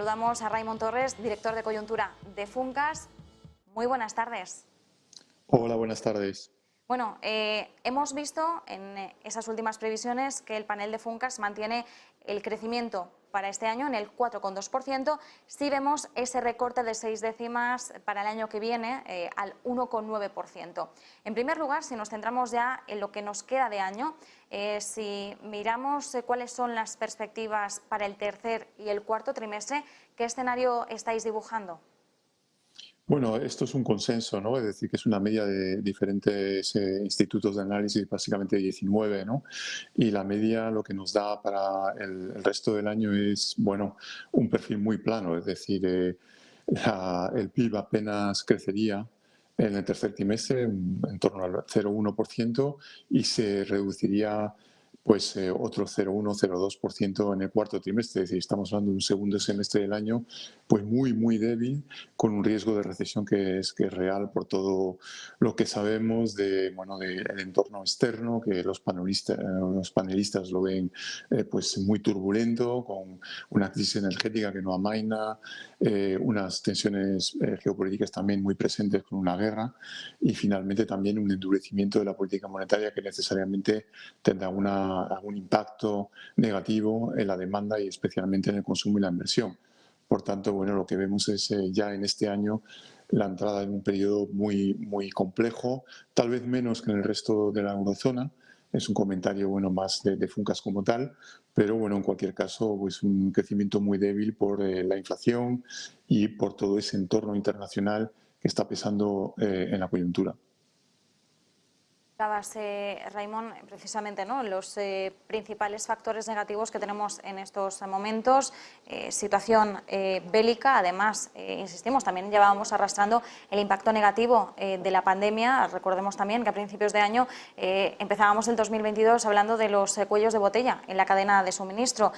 Saludamos a Raimon Torres, director de coyuntura de Funcas. Muy buenas tardes. Hola, buenas tardes. Bueno, hemos visto en esas últimas previsiones que el panel de Funcas mantiene el crecimiento para este año en el 4,2%. Sí vemos ese recorte de 6 décimas para el año que viene al 1,9%. En primer lugar, si nos centramos ya en lo que nos queda de año, si miramos cuáles son las perspectivas para el tercer y el cuarto trimestre, ¿qué escenario estáis dibujando? Bueno, esto es un consenso, ¿no? Es decir, que es una media de diferentes institutos de análisis, básicamente 19, ¿no? Y la media lo que nos da para el resto del año es, bueno, un perfil muy plano, es decir, el PIB apenas crecería en el tercer trimestre, en torno al 0,1%, y se reduciría pues otro 0,1-0,2% en el cuarto trimestre. Es decir, estamos hablando de un segundo semestre del año pues muy débil, con un riesgo de recesión que es real por todo lo que sabemos bueno, del entorno externo, que los panelistas lo ven pues muy turbulento, con una crisis energética que no amaina, unas tensiones geopolíticas también muy presentes con una guerra, y finalmente también un endurecimiento de la política monetaria que necesariamente tendrá algún impacto negativo en la demanda y especialmente en el consumo y la inversión. Por tanto, bueno, lo que vemos es ya en este año la entrada en un periodo muy complejo, tal vez menos que en el resto de la eurozona. Es un comentario bueno más de Funcas como tal, pero bueno, en cualquier caso, pues un crecimiento muy débil por la inflación y por todo ese entorno internacional que está pesando en la coyuntura. Raimon, precisamente, ¿no?, los principales factores negativos que tenemos en estos momentos, situación bélica, además, insistimos, también llevábamos arrastrando el impacto negativo de la pandemia. Recordemos también que a principios de año empezábamos el 2022 hablando de los cuellos de botella en la cadena de suministro.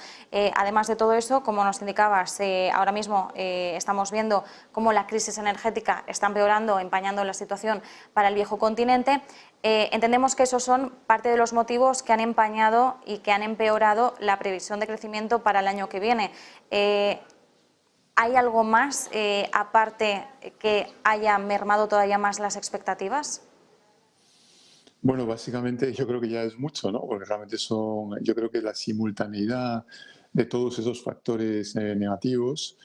Además de todo eso, como nos indicabas, ahora mismo estamos viendo cómo la crisis energética está empeorando, empañando la situación para el viejo continente. Entendemos que esos son parte de los motivos que han empañado y que han empeorado la previsión de crecimiento para el año que viene. ¿Hay algo más, aparte, que haya mermado todavía más las expectativas? Bueno, básicamente yo creo que ya es mucho, ¿no? Porque realmente yo creo que la simultaneidad de todos esos factores negativos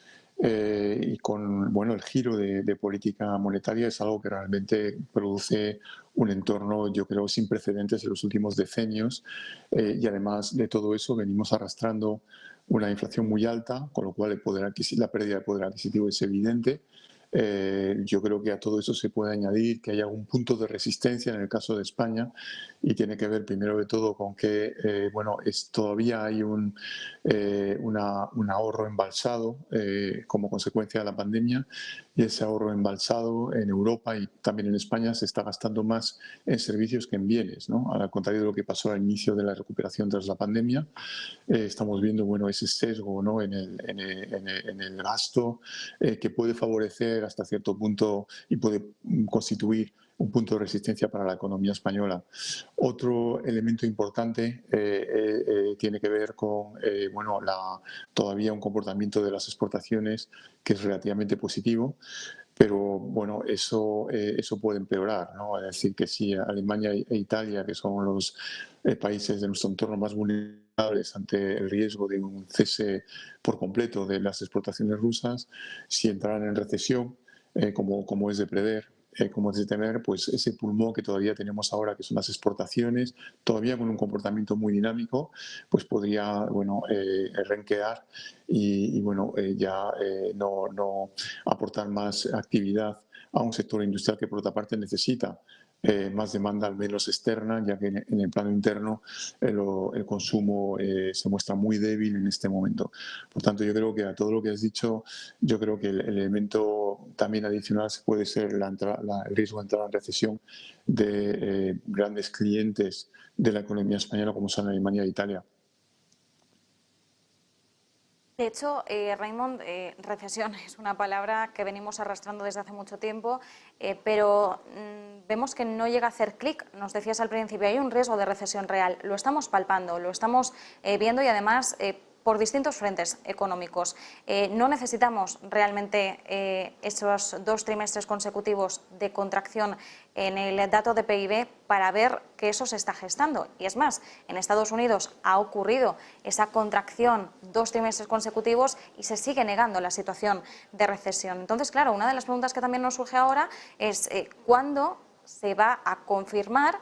y con, bueno, el giro de política monetaria es algo que realmente produce un entorno, yo creo, sin precedentes en los últimos decenios, y además de todo eso venimos arrastrando una inflación muy alta, con lo cual la pérdida de poder adquisitivo es evidente. Yo creo que a todo eso se puede añadir que hay algún punto de resistencia en el caso de España, y tiene que ver primero de todo con que bueno, todavía hay un ahorro embalsado como consecuencia de la pandemia, y ese ahorro embalsado en Europa y también en España se está gastando más en servicios que en bienes, ¿no? Al contrario de lo que pasó al inicio de la recuperación tras la pandemia, estamos viendo, bueno, ese sesgo, ¿no?, en el gasto, que puede favorecer hasta cierto punto y puede constituir un punto de resistencia para la economía española. Otro elemento importante tiene que ver con bueno, todavía un comportamiento de las exportaciones que es relativamente positivo, pero bueno, eso puede empeorar, ¿no? Es decir, que si Alemania e Italia, que son los países de nuestro entorno más vulnerables ante el riesgo de un cese por completo de las exportaciones rusas, si entraran en recesión, como es de prever, como es de temer, pues ese pulmón que todavía tenemos ahora, que son las exportaciones, todavía con un comportamiento muy dinámico, pues podría, bueno, renquear y bueno, ya no aportar más actividad a un sector industrial que, por otra parte, necesita más demanda, al menos externa, ya que en el plano interno el consumo se muestra muy débil en este momento. Por tanto, yo creo que a todo lo que has dicho, yo creo que el elemento también adicional puede ser el riesgo de entrar en recesión de grandes clientes de la economía española, como son Alemania e Italia. De hecho, Raimon, recesión es una palabra que venimos arrastrando desde hace mucho tiempo, pero vemos que no llega a hacer clic. Nos decías al principio, hay un riesgo de recesión real. Lo estamos palpando, lo estamos viendo, y además por distintos frentes económicos. No necesitamos realmente esos 2 trimestres consecutivos de contracción en el dato de PIB para ver que eso se está gestando. Y es más, en Estados Unidos ha ocurrido esa contracción 2 trimestres consecutivos y se sigue negando la situación de recesión. Entonces, claro, una de las preguntas que también nos surge ahora es ¿cuándo se va a confirmar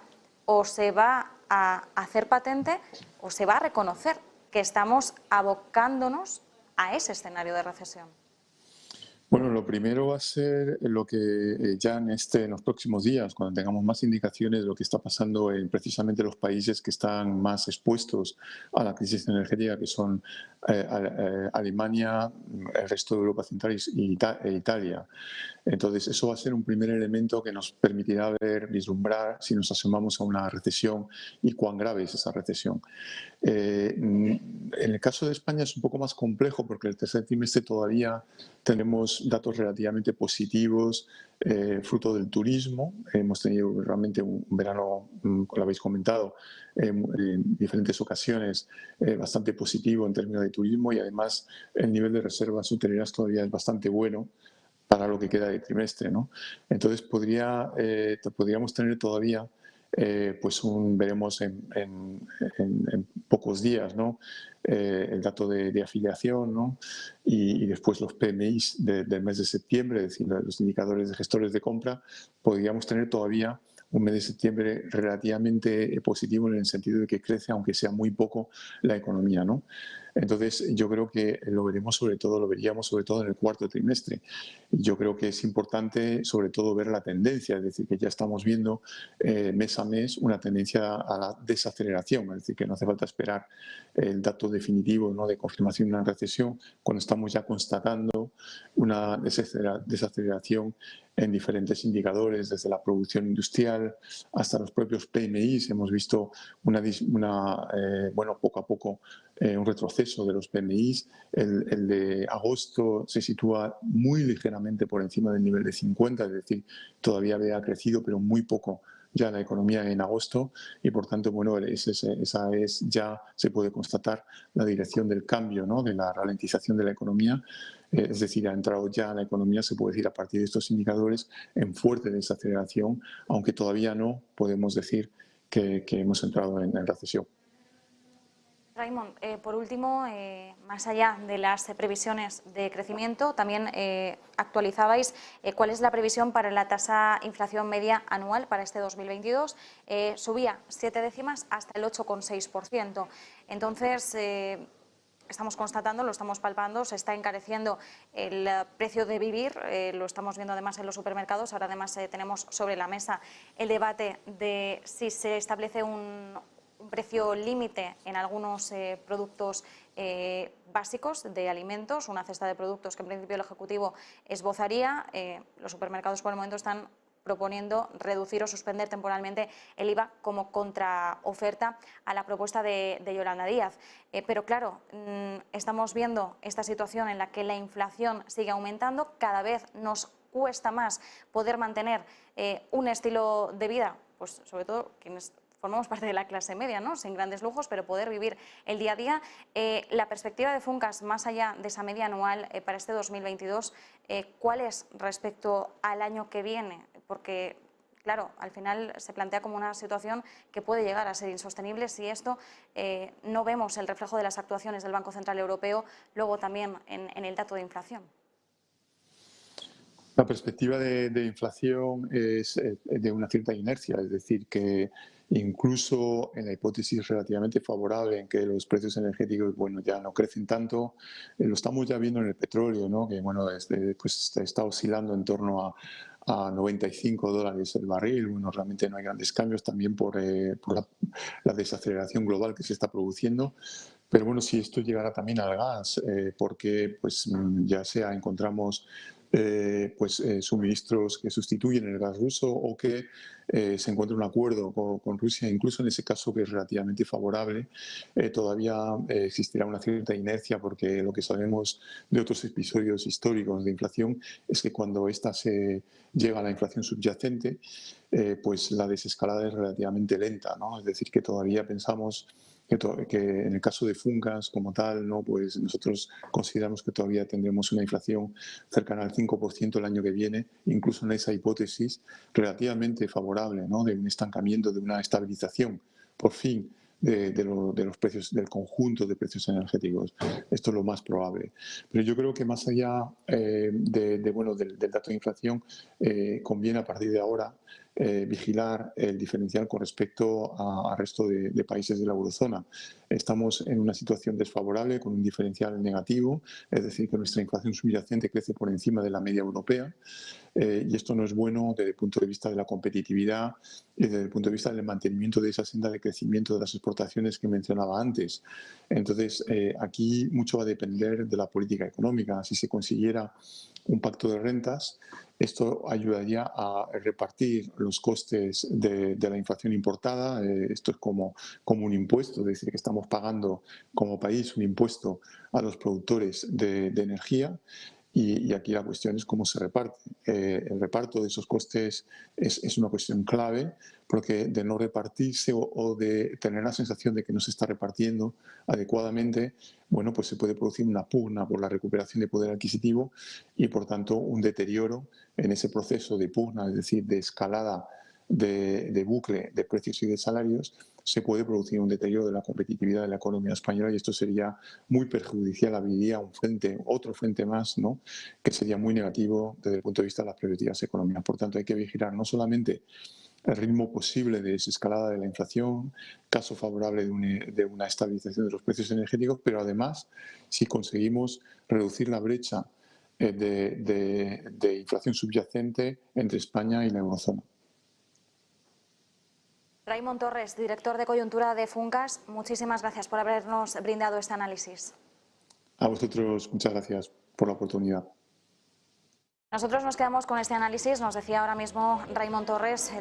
o se va a hacer patente o se va a reconocer que estamos abocándonos a ese escenario de recesión? Bueno, lo primero va a ser lo que ya en los próximos días, cuando tengamos más indicaciones de lo que está pasando en precisamente los países que están más expuestos a la crisis energética, que son Alemania, el resto de Europa Central e Italia. Entonces, eso va a ser un primer elemento que nos permitirá vislumbrar si nos asomamos a una recesión y cuán grave es esa recesión. En el caso de España es un poco más complejo porque el tercer trimestre todavía tenemos datos relativamente positivos, fruto del turismo. Hemos tenido realmente un verano, como lo habéis comentado, en diferentes ocasiones bastante positivo en términos de turismo, y además el nivel de reservas hoteleras todavía es bastante bueno para lo que queda de trimestre, ¿no? Entonces podríamos tener todavía, pues veremos en pocos días, ¿no? El dato de afiliación, ¿no? Y después los PMIs del mes de septiembre, es decir, los indicadores de gestores de compra. Podríamos tener todavía un mes de septiembre relativamente positivo en el sentido de que crece, aunque sea muy poco, la economía, ¿no? Entonces, yo creo que lo veríamos sobre todo en el cuarto trimestre. Yo creo que es importante, sobre todo, ver la tendencia, es decir, que ya estamos viendo mes a mes una tendencia a la desaceleración, es decir, que no hace falta esperar el dato definitivo, ¿no?, de confirmación de una recesión, cuando estamos ya constatando una desaceleración en diferentes indicadores, desde la producción industrial hasta los propios PMIs. Hemos visto bueno, poco a poco un retroceso de los PMIs. El de agosto se sitúa muy ligeramente por encima del nivel de 50, es decir, todavía había crecido, pero muy poco ya la economía en agosto, y por tanto, bueno, ya se puede constatar la dirección del cambio, ¿no?, de la ralentización de la economía. Es decir, ha entrado ya la economía, se puede decir, a partir de estos indicadores, en fuerte desaceleración, aunque todavía no podemos decir que hemos entrado en recesión. Raimon, por último, más allá de las previsiones de crecimiento, también actualizabais cuál es la previsión para la tasa inflación media anual para este 2022. Subía 7 décimas hasta el 8,6%. Entonces, estamos constatando, lo estamos palpando, se está encareciendo el precio de vivir, lo estamos viendo además en los supermercados. Ahora además tenemos sobre la mesa el debate de si se establece un precio límite en algunos productos básicos de alimentos, una cesta de productos que en principio el Ejecutivo esbozaría. Los supermercados por el momento están proponiendo reducir o suspender temporalmente el IVA como contraoferta a la propuesta de Yolanda Díaz. Pero claro, estamos viendo esta situación en la que la inflación sigue aumentando, cada vez nos cuesta más poder mantener un estilo de vida, pues sobre todo quienes formamos parte de la clase media, ¿no?, sin grandes lujos, pero poder vivir el día a día. La perspectiva de Funcas, más allá de esa media anual para este 2022, ¿cuál es respecto al año que viene? Porque, claro, al final se plantea como una situación que puede llegar a ser insostenible si esto no vemos el reflejo de las actuaciones del Banco Central Europeo, luego también en el dato de inflación. La perspectiva de inflación es de una cierta inercia, es decir, que incluso en la hipótesis relativamente favorable en que los precios energéticos, bueno, ya no crecen tanto, lo estamos ya viendo en el petróleo, ¿no?, que bueno, pues está oscilando en torno a $95 el barril. Bueno, realmente no hay grandes cambios, también por la desaceleración global que se está produciendo. Pero bueno, si esto llegara también al gas, porque pues ya sea encontramos suministros que sustituyen el gas ruso, o que se encuentre un acuerdo con Rusia, incluso en ese caso que es relativamente favorable, todavía existirá una cierta inercia, porque lo que sabemos de otros episodios históricos de inflación es que cuando ésta se llega a la inflación subyacente, pues la desescalada es relativamente lenta, ¿no? Es decir, que todavía pensamos que en el caso de Funcas como tal, ¿no? Pues nosotros consideramos que todavía tendremos una inflación cercana al 5% el año que viene, incluso en esa hipótesis relativamente favorable, ¿no? De un estancamiento, de una estabilización, por fin, de los precios, del conjunto de precios energéticos. Esto es lo más probable. Pero yo creo que más allá del dato de inflación, conviene a partir de ahora vigilar el diferencial con respecto al resto de países de la eurozona. Estamos en una situación desfavorable con un diferencial negativo, es decir, que nuestra inflación subyacente crece por encima de la media europea. Y esto no es bueno desde el punto de vista de la competitividad y desde el punto de vista del mantenimiento de esa senda de crecimiento de las exportaciones que mencionaba antes. Entonces, aquí mucho va a depender de la política económica. Si se consiguiera un pacto de rentas, esto ayudaría a repartir los costes de la inflación importada. Esto es como un impuesto, es decir, que estamos pagando como país un impuesto a los productores de energía. Y aquí la cuestión es cómo se reparte. El reparto de esos costes es una cuestión clave, porque de no repartirse o de tener la sensación de que no se está repartiendo adecuadamente, bueno, pues se puede producir una pugna por la recuperación de poder adquisitivo y, por tanto, un deterioro en ese proceso de pugna, es decir, de escalada de bucle de precios y de salarios. Se puede producir un deterioro de la competitividad de la economía española y esto sería muy perjudicial, abriría otro frente más, ¿no? Que sería muy negativo desde el punto de vista de las perspectivas económicas. Por tanto, hay que vigilar no solamente el ritmo posible de desescalada de la inflación, caso favorable de una estabilización de los precios energéticos, pero además, si conseguimos reducir la brecha de inflación subyacente entre España y la eurozona. Raimon Torres, director de coyuntura de Funcas, muchísimas gracias por habernos brindado este análisis. A vosotros, muchas gracias por la oportunidad. Nosotros nos quedamos con este análisis, nos decía ahora mismo Raimon Torres,